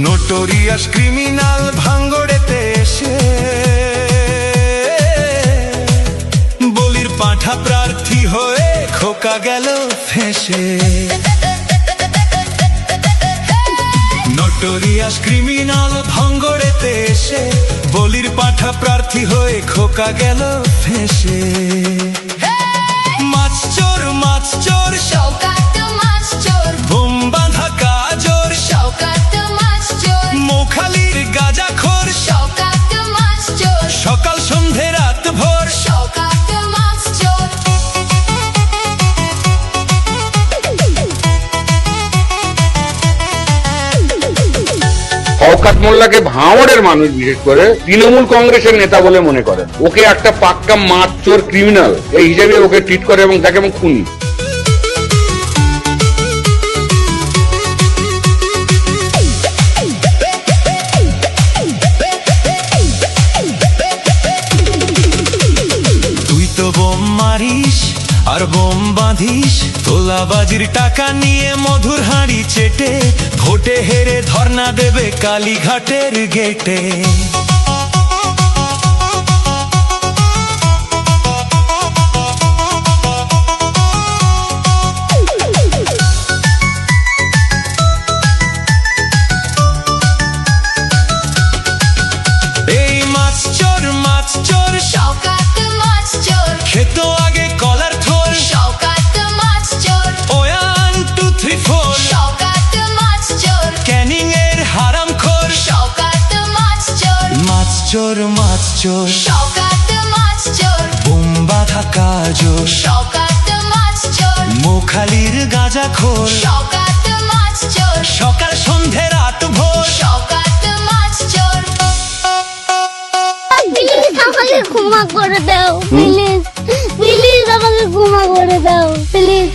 Notorious criminal ভাঙ্গড়েতে এসে বলির পাঁঠা প্রার্থী হয়ে খোকা গেল ফেঁসে। নোটোরিয়াস ক্রিমিনাল ভাঙ্গড়েতে এসে বলির পাঁঠা প্রার্থী হয়ে খোকা গেল ফেঁসে। মাছ চোর শওকাত মাছ চোর, বোম বাঁধা কাজর শওকাত মাছ চোর, মোখালির গাঁজাখোর শওকাত মাছ চোর, সকাল সন্ধে রাত ভোর শওকাত মাছ চোর। শওকত মোল্লাকে ভাঙড়ের মানুষ বিশেষ করে তৃণমূল কংগ্রেসের নেতা বলে মনে করেন। ওকে একটা পাক্কা মাছ চোর ক্রিমিনাল এই হিসেবে ওকে ট্রিট করে এবং তাকে খুনি। তুই তো বোম মারিস আর বোম বাঁধিস, তোলাবাজির টাকা নিয়ে মধুর হাঁড়ি চেটে ভোটে হেরে ধর্ণা দেবে কালীঘাটের গেটে। এই মাছ চোর শওকাত মাছ চোর, খেত আগে কলার থোর, শওকাত মাছ চোর, 1 2 3 4 শওকাত মাছ চোর, ক্যানিং এর হারাম খোর। শওকাত মাছ চোর, মাছ চোর শওকাত মাছ চোর, বোম বাঁধা কাজর শওকাত মাছ চোর, মোখালির গাঁজাখোর শওকাত মাছ চোর, সকাল সন্ধে রাত ভোর। শওকাত মাছ চোর। প্লিজ আমাকে ক্ষমা করে দাও, প্লিজ প্লিজ আমাকে ক্ষমা করে দাও, প্লিজ।